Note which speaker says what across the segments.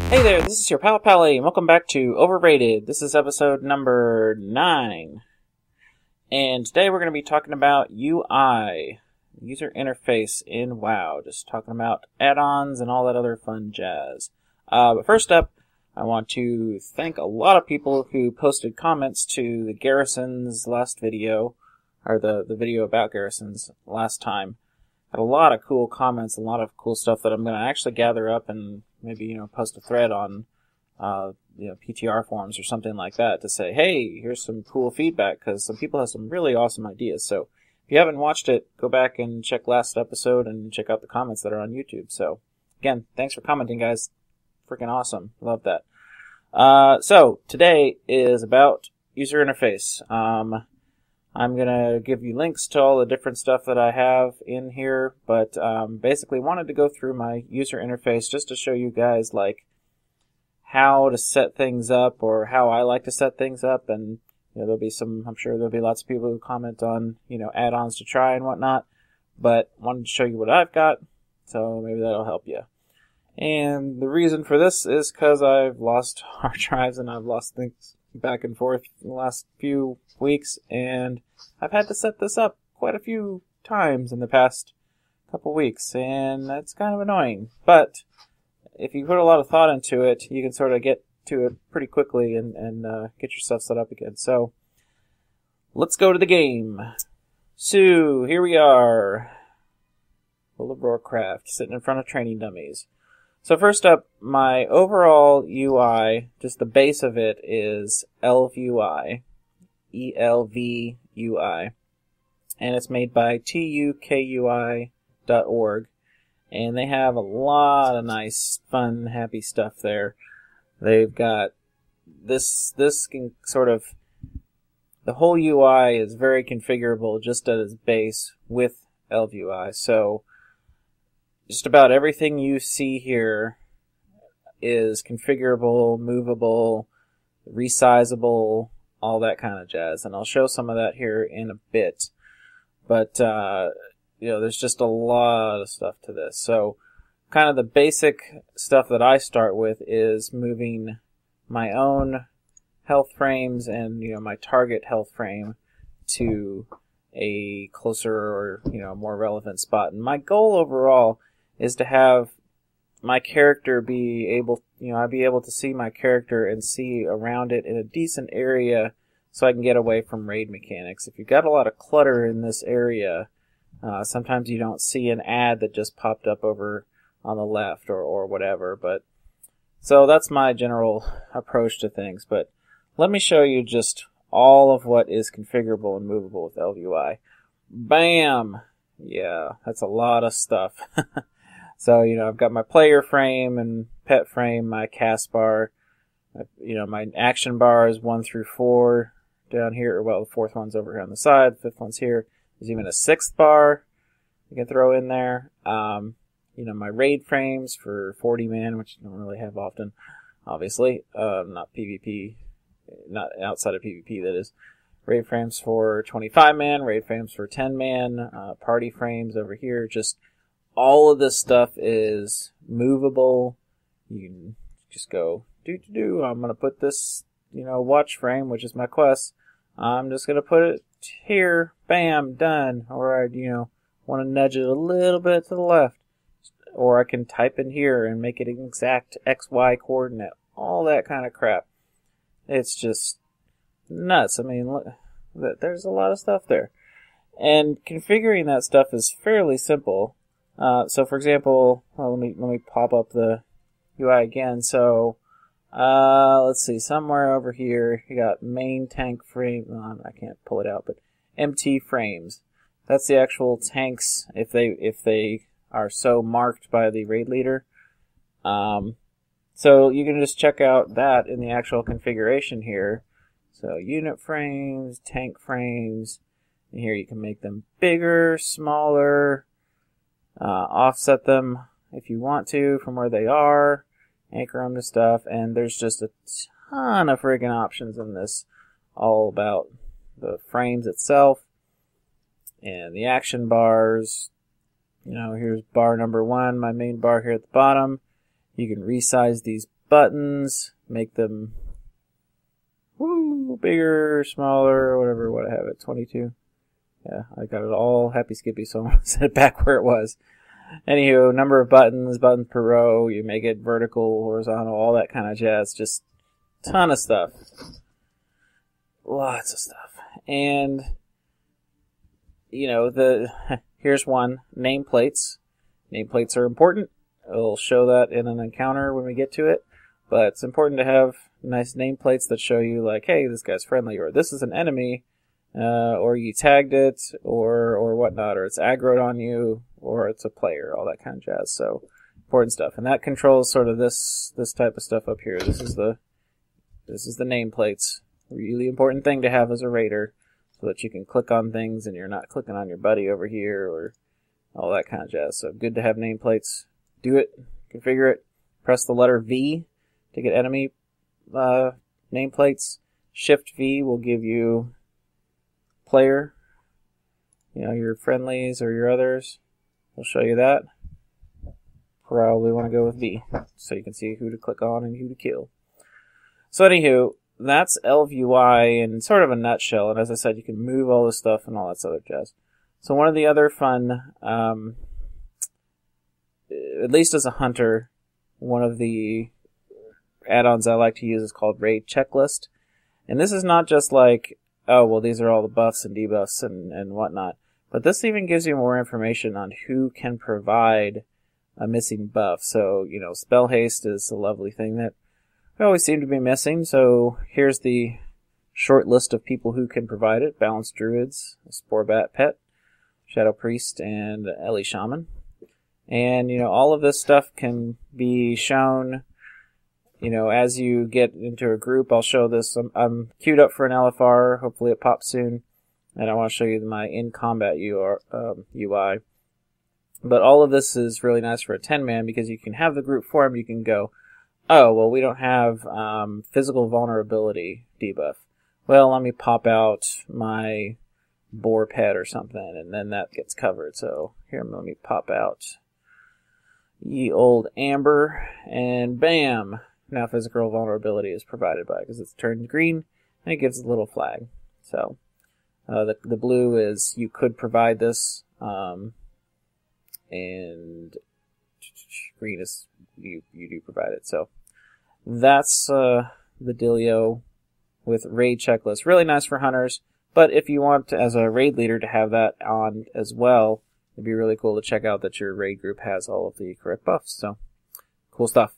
Speaker 1: Hey there, this is your Pal Pallie, and welcome back to Overrated. This is episode number 9. And today we're going to be talking about UI, user interface in WoW. Just talking about add-ons and all that other fun jazz. But first up, I want to thank a lot of people who posted comments to the Garrisons last video, or the video about Garrisons last time. Had a lot of cool comments, a lot of cool stuff that I'm going to actually gather up and maybe, post a thread on, PTR forums or something like that to say, hey, here's some cool feedback, because some people have some really awesome ideas. So if you haven't watched it, go back and check last episode and check out the comments that are on YouTube. So again, thanks for commenting, guys. Freaking awesome. Love that. So today is about user interface. I'm going to give you links to all the different stuff that I have in here, but basically wanted to go through my user interface just to show you guys like how to set things up, or how I like to set things up. And there'll be I'm sure there'll be lots of people who comment on add-ons to try and whatnot, but wanted to show you what I've got, so maybe that'll help you. And the reason for this is because I've lost hard drives and I've lost things back and forth in the last few weeks, and I've had to set this up quite a few times in the past couple weeks, and that's kind of annoying. But if you put a lot of thought into it, you can sort of get to it pretty quickly and get yourself set up again. So let's go to the game. So here we are, World of Warcraft, sitting in front of training dummies. So first up, my overall UI, just the base of it, is ElvUI, ElvUI, and it's made by tukui.org, and they have a lot of nice, fun, happy stuff there. They've got this can sort of, the whole UI is very configurable just at its base with ElvUI, so just about everything you see here is configurable, movable, resizable, all that kind of jazz. And I'll show some of that here in a bit. But, there's just a lot of stuff to this. So, kind of the basic stuff that I start with is moving my own health frames and, my target health frame to a closer or, more relevant spot. And my goal overall is to have my character be able, I'd be able to see my character and see around it in a decent area so I can get away from raid mechanics. If you've got a lot of clutter in this area, sometimes you don't see an ad that just popped up over on the left or whatever. But so that's my general approach to things. But let me show you just all of what is configurable and movable with ElvUI. Bam! Yeah, that's a lot of stuff. So, I've got my player frame and pet frame, my cast bar, my action bar is 1 through 4 down here. Well, the 4th one's over here on the side, the 5th one's here. There's even a 6th bar you can throw in there. My raid frames for 40 man, which I don't really have often, obviously. Not PvP, not outside of PvP, that is. Raid frames for 25 man, raid frames for 10 man, party frames over here, just all of this stuff is movable. You can just go, I'm going to put this, watch frame, which is my quest. I'm just going to put it here. Bam, done. Or I, want to nudge it a little bit to the left. Or I can type in here and make it an exact XY coordinate. All that kind of crap. It's just nuts. I mean, look, there's a lot of stuff there. And configuring that stuff is fairly simple. So for example, let me pop up the UI again. So let's see, somewhere over here you got main tank frame. I can't pull it out, but MT frames. That's the actual tanks if they are so marked by the raid leader. So you can just check out that in the actual configuration here. So unit frames, tank frames, and here you can make them bigger, smaller. Offset them if you want to from where they are, anchor them to stuff, and there's just a ton of friggin' options in this, all about the frames itself and the action bars. Here's bar number 1, my main bar here at the bottom. You can resize these buttons, make them bigger, smaller, whatever, what I have it, 22. Yeah, I got it all happy skippy, so I'm going to set it back where it was. Anywho, number of buttons per row, you make it vertical, horizontal, all that kind of jazz. Just ton of stuff. Lots of stuff. And, you know, here's one, nameplates. Nameplates are important. It'll show that in an encounter when we get to it. But it's important to have nice nameplates that show you, like, hey, this guy's friendly, or this is an enemy, or you tagged it, or whatnot, or it's aggroed on you, or it's a player, all that kind of jazz. So, important stuff. And that controls sort of this type of stuff up here. This is the nameplates. Really important thing to have as a raider, so that you can click on things and you're not clicking on your buddy over here, or all that kind of jazz. So, good to have nameplates. Do it, configure it, press the letter V to get enemy nameplates. Shift V will give you player, you know, your friendlies or your others. We'll show you that. Probably want to go with V, so you can see who to click on and who to kill. So anywho, that's ElvUI in sort of a nutshell, and as I said, you can move all this stuff and all that other jazz. So one of the other fun, at least as a hunter, one of the add-ons I like to use is called RaidChecklist. And this is not just like, oh, well, these are all the buffs and debuffs and whatnot. But this even gives you more information on who can provide a missing buff. So, you know, spell haste is a lovely thing that we always seem to be missing. So here's the short list of people who can provide it. Balanced Druids, Spore Bat Pet, Shadow Priest, and Ellie Shaman. And, you know, all of this stuff can be shown, you know, as you get into a group. I'll show this. I'm queued up for an LFR. Hopefully it pops soon. And I want to show you my in-combat UI. But all of this is really nice for a 10-man because you can have the group form. You can go, oh, well, we don't have physical vulnerability debuff. Well, let me pop out my boar pet or something, and then that gets covered. So here, let me pop out ye old amber, and bam! Now physical vulnerability is provided by, because it's turned green, and it gives a little flag. So the blue is you could provide this, and green is you do provide it. So that's the dealio with RaidChecklist. Really nice for hunters, but if you want as a raid leader to have that on as well, it'd be really cool to check out that your raid group has all of the correct buffs. So cool stuff.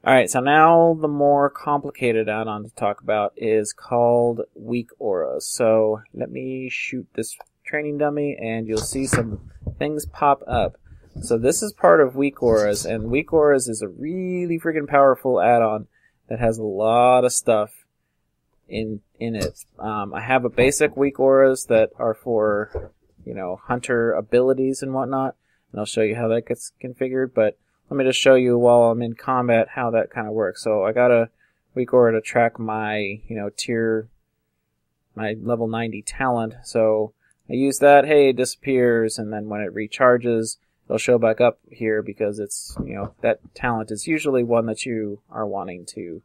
Speaker 1: Alright, so now the more complicated add-on to talk about is called Weakauras. So let me shoot this training dummy and you'll see some things pop up. So this is part of Weakauras, and Weakauras is a really freaking powerful add-on that has a lot of stuff in it. I have a basic Weakauras that are for, you know, hunter abilities and whatnot, and I'll show you how that gets configured, but let me just show you while I'm in combat how that kind of works. So I got a Weakaura to track my, you know, my level 90 talent. So I use that, hey, it disappears, and then when it recharges, it'll show back up here because it's, you know, that talent is usually one that you are wanting to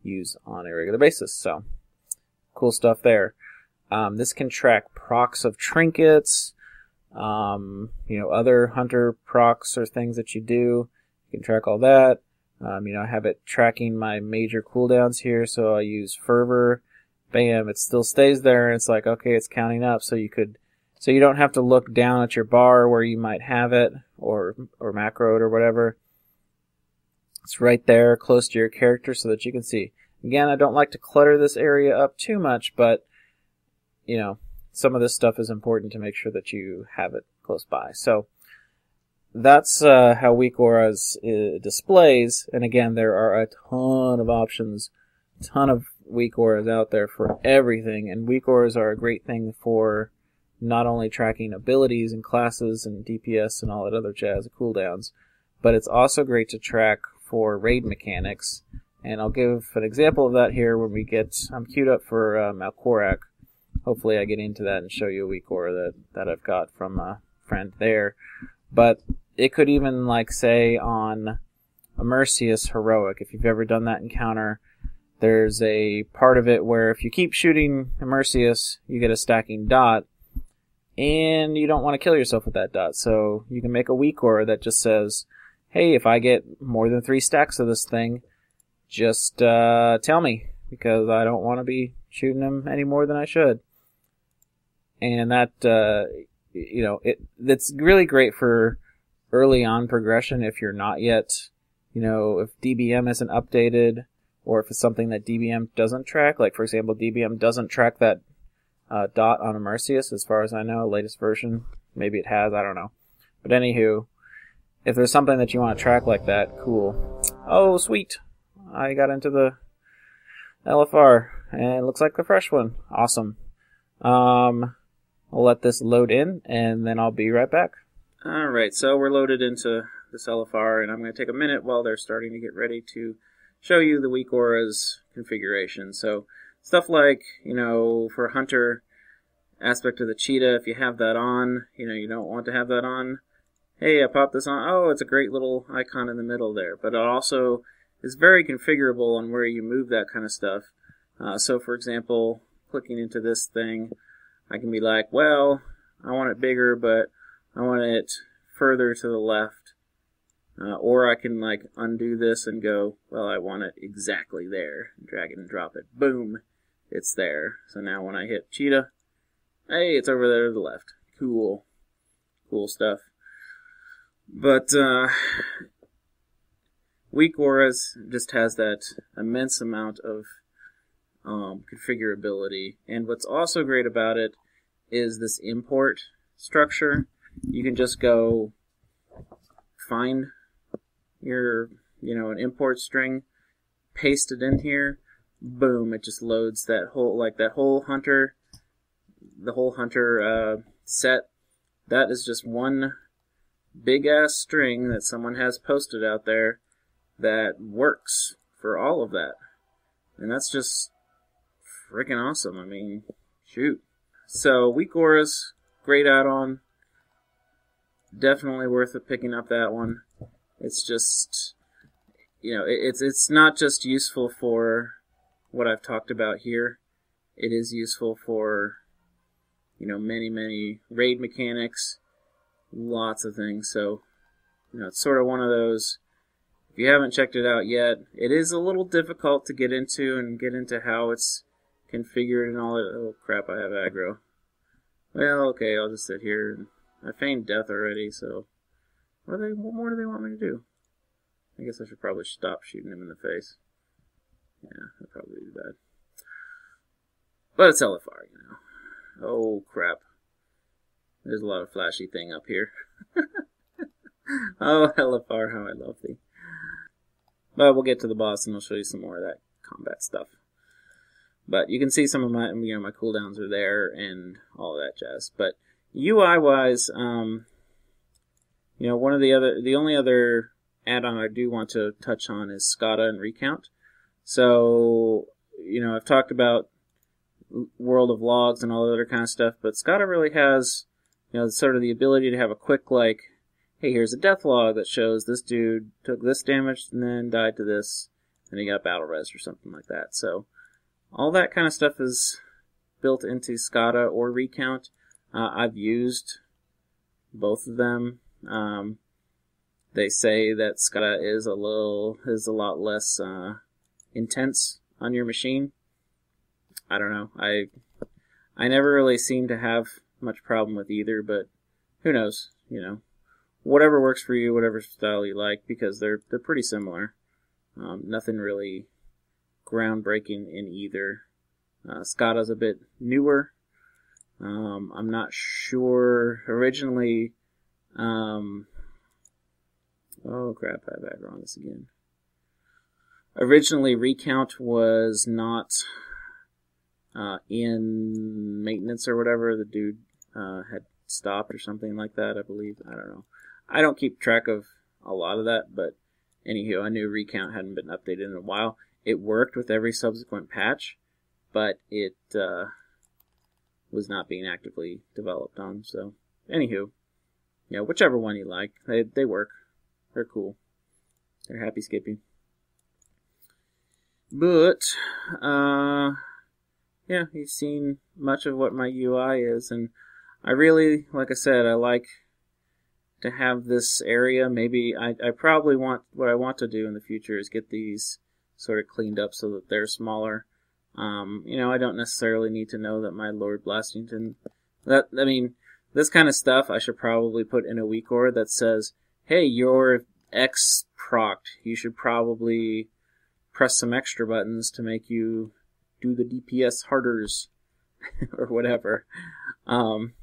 Speaker 1: use on a regular basis. So cool stuff there. This can track procs of trinkets, you know, other hunter procs or things that you do. You can track all that. You know, I have it tracking my major cooldowns here, so I use Fervor. Bam, it still stays there, and it's like, okay, it's counting up, so you don't have to look down at your bar where you might have it, or macroed or whatever. It's right there, close to your character, so that you can see. Again, I don't like to clutter this area up too much, but, you know, some of this stuff is important to make sure that you have it close by. So that's how Weakauras displays, and again, there are a ton of options, ton of Weakauras out there for everything, and Weakauras are a great thing for not only tracking abilities and classes and DPS and all that other jazz, cooldowns, but it's also great to track for raid mechanics, and I'll give an example of that here when we get, I'm queued up for Malkorak. Hopefully I get into that and show you a Weakaura that I've got from a friend there. But it could even, like, say on Immersius Heroic. If you've ever done that encounter, there's a part of it where if you keep shooting Immersius, you get a stacking dot, and you don't want to kill yourself with that dot. So you can make a Weakauras that just says, hey, if I get more than 3 stacks of this thing, just tell me, because I don't want to be shooting him any more than I should. And that, that's really great for early on progression if you're not yet, if DBM isn't updated, or if it's something that DBM doesn't track. Like, for example, DBM doesn't track that dot on Immersius, as far as I know, latest version. Maybe it has, I don't know. But anywho, if there's something that you want to track like that, cool. Oh, sweet. I got into the LFR, and it looks like the fresh one. Awesome. I'll let this load in, and then I'll be right back. Alright, so we're loaded into this LFR, and I'm going to take a minute while they're starting to get ready to show you the Weakauras configuration. So, stuff like, for Hunter aspect of the cheetah, if you have that on, you don't want to have that on. Hey, I popped this on. Oh, it's a great little icon in the middle there. But it also is very configurable on where you move that kind of stuff. So, for example, clicking into this thing, I can be like, well, I want it bigger, but I want it further to the left. Or I can, undo this and go, well, I want it exactly there. Drag it and drop it. Boom. It's there. So now when I hit cheetah, hey, it's over there to the left. Cool. Cool stuff. But, Weakauras just has that immense amount of configurability. And what's also great about it is this import structure. You can just go find your, an import string, paste it in here, boom, it just loads that whole hunter, the whole hunter set. That is just one big ass string that someone has posted out there that works for all of that. And that's just freaking awesome. I mean, shoot. So, Weakauras, great add-on. Definitely worth it picking up that one. It's just, it's not just useful for what I've talked about here. It is useful for, many raid mechanics, lots of things. So, it's sort of one of those, if you haven't checked it out yet, it is a little difficult to get into how it's configured and all that. Oh crap, I have aggro. Well, okay, I'll just sit here. And I feigned death already, so what more do they want me to do? I guess I should probably stop shooting him in the face. Yeah, that'd probably be bad. But it's LFR, Oh crap. There's a lot of flashy thing up here. Oh, LFR, how I love thee. But we'll get to the boss and I'll show you some more of that combat stuff. But you can see some of my, my cooldowns are there and all of that jazz. But UI-wise, the only other add-on I do want to touch on is Skada and Recount. So, I've talked about World of Logs and all the other kind of stuff, but Skada really has, sort of the ability to have a quick, hey, here's a death log that shows this dude took this damage and then died to this, and he got battle res or something like that. So, all that kind of stuff is built into Skada or Recount. I've used both of them. They say that Skada is a lot less intense on your machine. I don't know. I never really seem to have much problem with either, but who knows? Whatever works for you, whatever style you like, because they're pretty similar. Nothing really groundbreaking in either. Skada's a bit newer. I'm not sure. Originally, oh crap, I have aggro on this again. Originally, Recount was not in maintenance or whatever. The dude had stopped or something like that, I believe. I don't know. I don't keep track of a lot of that, but anywho, I knew Recount hadn't been updated in a while. It worked with every subsequent patch, but it was not being actively developed on. So, anywho, whichever one you like, they work. They're cool. They're happy skipping. But, yeah, you've seen much of what my UI is, and I really, like I said, I like to have this area. Maybe I probably want, what I want to do in the future is get these sort of cleaned up so that they're smaller. You know, I don't necessarily need to know that my Lord Blastington, I mean, this kind of stuff I should probably put in a Weakaura that says, hey, you're X procced. You should probably press some extra buttons to make you do the DPS harders or whatever. I'm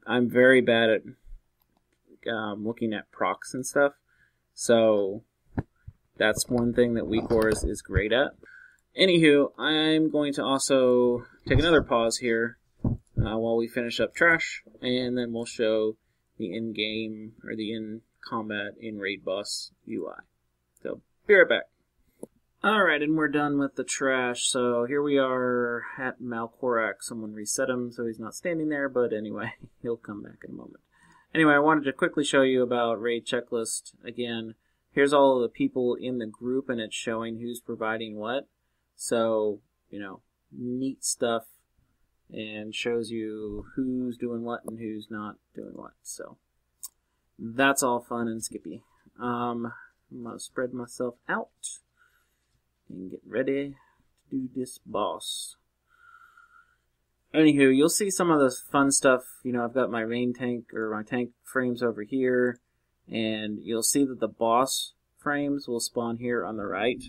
Speaker 1: very bad at looking at procs and stuff, so that's one thing that Weakauras is great at. Anywho, I'm going to also take another pause here while we finish up trash, and then we'll show the in-game or the in-combat in-raid boss UI. So, be right back. Alright, and we're done with the trash. So here we are at Malkorak. Someone reset him so he's not standing there, but anyway, he'll come back in a moment. Anyway, I wanted to quickly show you about RaidChecklist. Again, here's all of the people in the group, and it's showing who's providing what. So, you know, neat stuff, and shows you who's doing what and who's not doing what. So, that's all fun and skippy. I'm going to spread myself out and get ready to do this boss. Anywho, you'll see some of the fun stuff. You know, I've got my main tank, or my tank frames over here, and you'll see that the boss frames will spawn here on the right.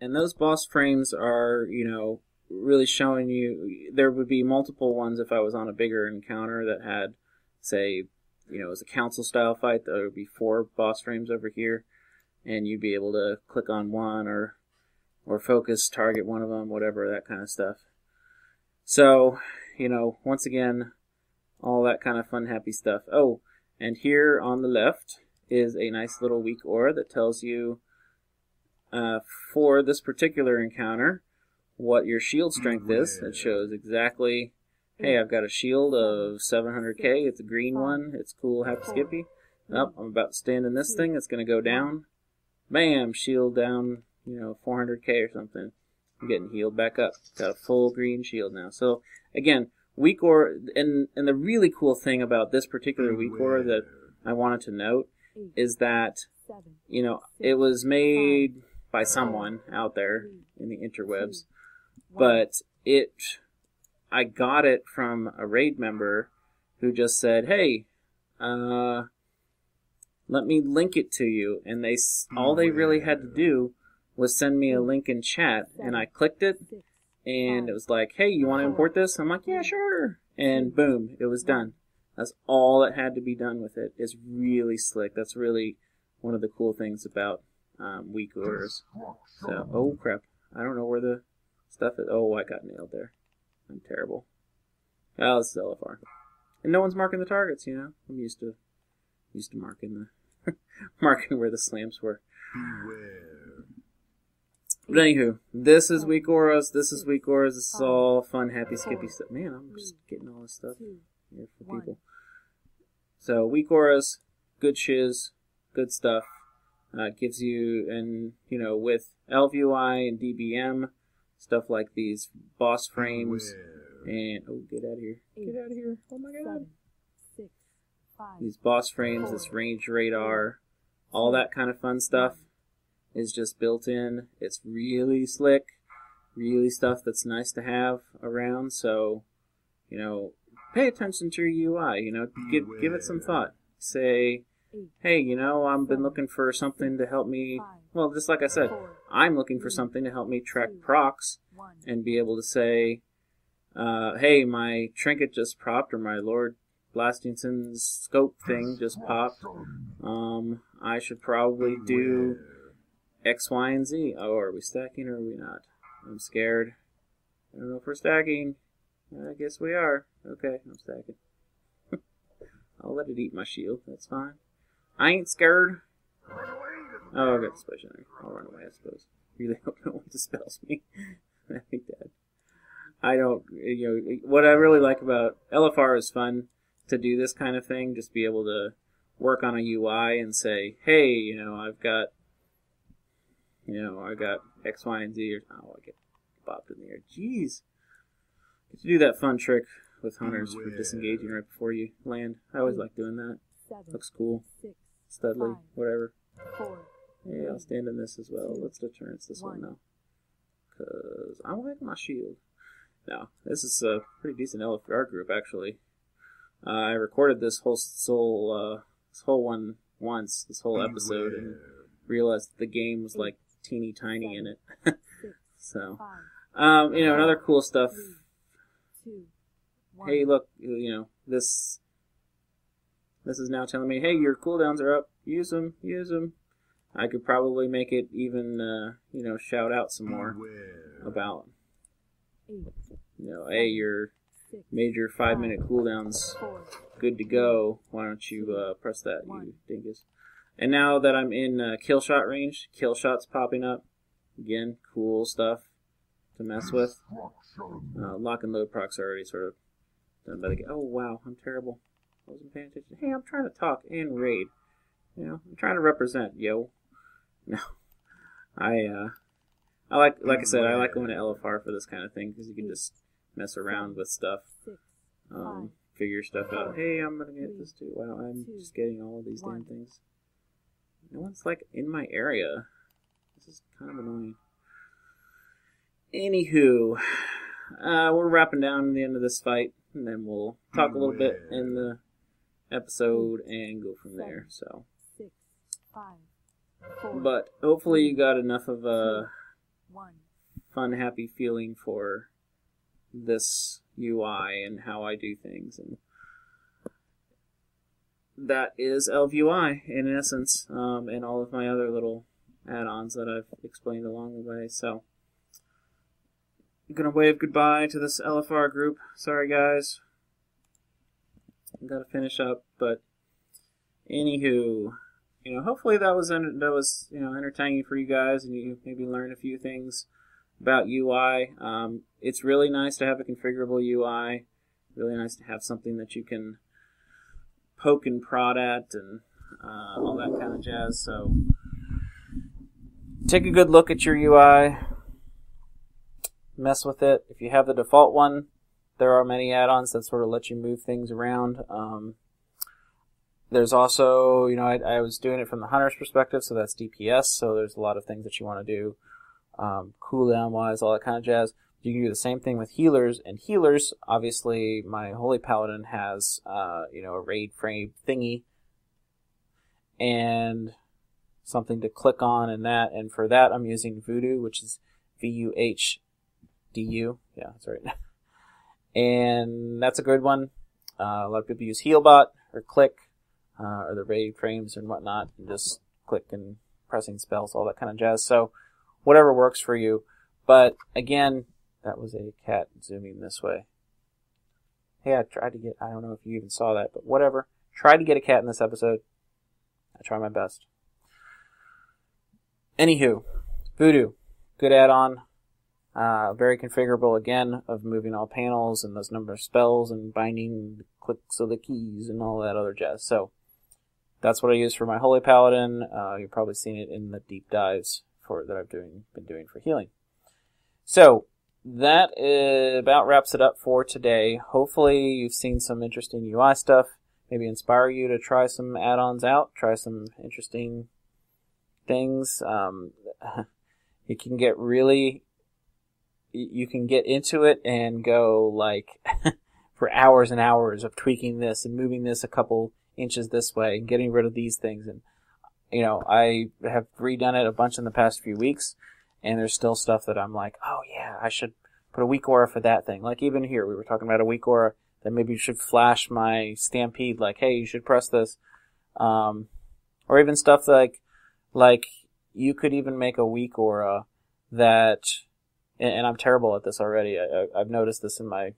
Speaker 1: And those boss frames are, you know, really showing you, there would be multiple ones if I was on a bigger encounter that had, say, you know, it was a council style fight, there would be 4 boss frames over here, and you'd be able to click on one or focus, target one of them, whatever, that kind of stuff. So, you know, once again, all that kind of fun, happy stuff. Oh, and here on the left is a nice little Weakaura that tells you, for this particular encounter, what your shield strength is. It shows exactly, hey, I've got a shield of 700k, it's a green one, it's cool, happy skippy. Oh, I'm about to stand in this thing, it's going to go down. Bam, shield down, you know, 400k or something. I'm getting healed back up. Got a full green shield now. So, again, Weakaura, and the really cool thing about this particular Weakaura that I wanted to note is that, you know, it was made by someone out there in the interwebs, but I got it from a raid member who just said, hey, let me link it to you, and all they really had to do was send me a link in chat, and I clicked it, and it was like, hey, you want to import this? I'm like, yeah, sure, and boom, it was done. That's all that had to be done with it. It's really slick. That's really one of the cool things about Weakauras. So, oh crap, I don't know where the stuff is. Oh, I got nailed there. I'm terrible. Oh, this is LFR. And no one's marking the targets, you know. I'm used to marking the marking where the slams were. But anywho, this is Weakauras. This is Weakauras. This is all fun, happy, skippy stuff. Man, I'm just getting all this stuff here for people. So Weakauras, good shiz, good stuff. Gives you, and you know, with ElvUI and DBM, stuff like these boss frames, and oh, get out of here! Get out of here! Oh my God! 7, 6, 5, these boss frames, this range radar, all that kind of fun stuff is just built in. It's really slick, really stuff that's nice to have around. So, you know, pay attention to your UI. You know, give it some thought. Say, hey, you know, I've been looking for something to help me. Well, just like I said, I'm looking for something to help me track procs and be able to say, hey, my trinket just popped, or my Lord Blastington's scope thing just popped. I should probably do X, Y, and Z. Oh, are we stacking or are we not? I'm scared. I don't know if we're stacking. I guess we are. Okay, I'm stacking. I'll let it eat my shield. That's fine. I ain't scared. Oh, I got the stationary. I'll run away, I suppose. Really don't know what dispels me. I think that. I don't, you know, what I really like about LFR is fun. to do this kind of thing, just be able to work on a UI and say, hey, I've got X, Y, and Z. Oh, I get bopped in the air. Jeez. Get to do that fun trick with hunters for disengaging right before you land. I always like doing that. Looks cool. Studley, whatever. Yeah, I'll stand in this as well. Let's deterrence this one now. Because I like my shield. Now, this is a pretty decent LFR group, actually. I recorded this whole one once, this whole episode, and realized that the game was like teeny tiny in it. So, another cool stuff. Hey, look, this is now telling me, hey, your cooldowns are up. Use them. I could probably make it even, shout out some more about, hey, your major 5-minute cooldowns good to go. Why don't you press that, you dingus? And now that I'm in kill shot range, kill shots popping up. Again, cool stuff to mess with. Lock and load procs are already sort of done by the game. Oh, wow, I'm terrible. I wasn't paying attention. Hey, I'm trying to talk and raid. I'm trying to represent, yo. No. I like I said, I like going to LFR for this kind of thing, because you can just mess around with stuff. Figure stuff out. Hey, I'm going to get this too. Wow, I'm just getting all of these damn things. No one's, like, in my area. This is kind of annoying. Anywho, we're wrapping down the end of this fight, and then we'll talk a little bit in the episode and go from there. So, but hopefully you got enough of a fun, happy feeling for this UI and how I do things, and that is ElvUI in essence, and all of my other little add-ons that I've explained along the way. So, I'm gonna wave goodbye to this LFR group. Sorry, guys. I've got to finish up, but anywho, hopefully that was entertaining for you guys, and you maybe learned a few things about UI. It's really nice to have a configurable UI. Really nice to have something that you can poke and prod at and all that kind of jazz. So take a good look at your UI. Mess with it. If you have the default one, there are many add-ons that sort of let you move things around. There's also, I was doing it from the hunter's perspective, so that's DPS, so there's a lot of things that you want to do, cooldown-wise, all that kind of jazz. You can do the same thing with healers, and healers, obviously, my Holy Paladin has, a raid frame thingy, and something to click on in that, and for that I'm using Voodoo, which is VUHDU. Yeah, that's right. And that's a good one. A lot of people use Healbot or Click, or the raid frames and whatnot, and just click and pressing spells, all that kind of jazz. So whatever works for you. But again, that was a cat zooming this way. Hey, I tried to get, I don't know if you even saw that, but whatever. Tried to get a cat in this episode. I try my best. Anywho, Voodoo, good add-on. Very configurable, again, of moving all panels and those number of spells and binding clicks of the keys and all that other jazz. So that's what I use for my Holy Paladin. You've probably seen it in the deep dives that I've been doing for healing. So that about wraps it up for today. Hopefully you've seen some interesting UI stuff. Maybe inspire you to try some add-ons out. Try some interesting things. You can get into it and go like for hours and hours of tweaking this and moving this a couple inches this way and getting rid of these things. And I have redone it a bunch in the past few weeks, and there's still stuff that I'm like, oh yeah, I should put a Weakauras for that thing. Like even here, we were talking about a Weakauras that maybe you should flash my Stampede, like, hey, you should press this. Or even stuff like you could even make a Weakauras that, and I'm terrible at this already. I've noticed this in my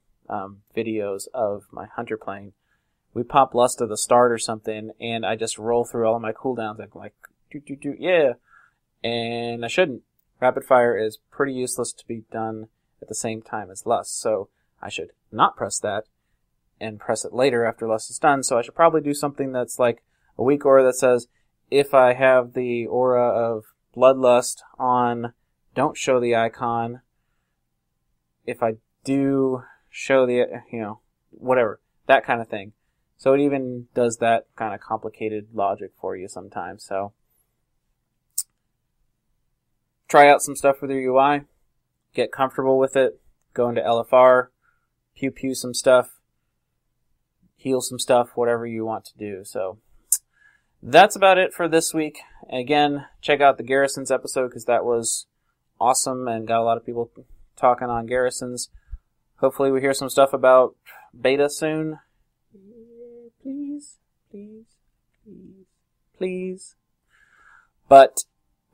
Speaker 1: videos of my hunter playing. We pop Lust at the start or something, and I just roll through all of my cooldowns. I'm like, yeah. And I shouldn't. Rapid fire is pretty useless to be done at the same time as Lust, so I should not press that and press it later after lust is done. So I should probably do something that's like a weak aura that says, if I have the aura of bloodlust on, don't show the icon. If I do, show the, whatever, that kind of thing. So it even does that kind of complicated logic for you sometimes. So try out some stuff with your UI, get comfortable with it, go into LFR, pew some stuff, heal some stuff, whatever you want to do. So that's about it for this week. Again, check out the Garrisons episode because that was awesome and got a lot of people talking on Garrisons. Hopefully we hear some stuff about beta soon. Please. But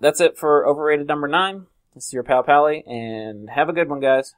Speaker 1: that's it for Overrated number 9. This is your Pal Pallie, and have a good one, guys.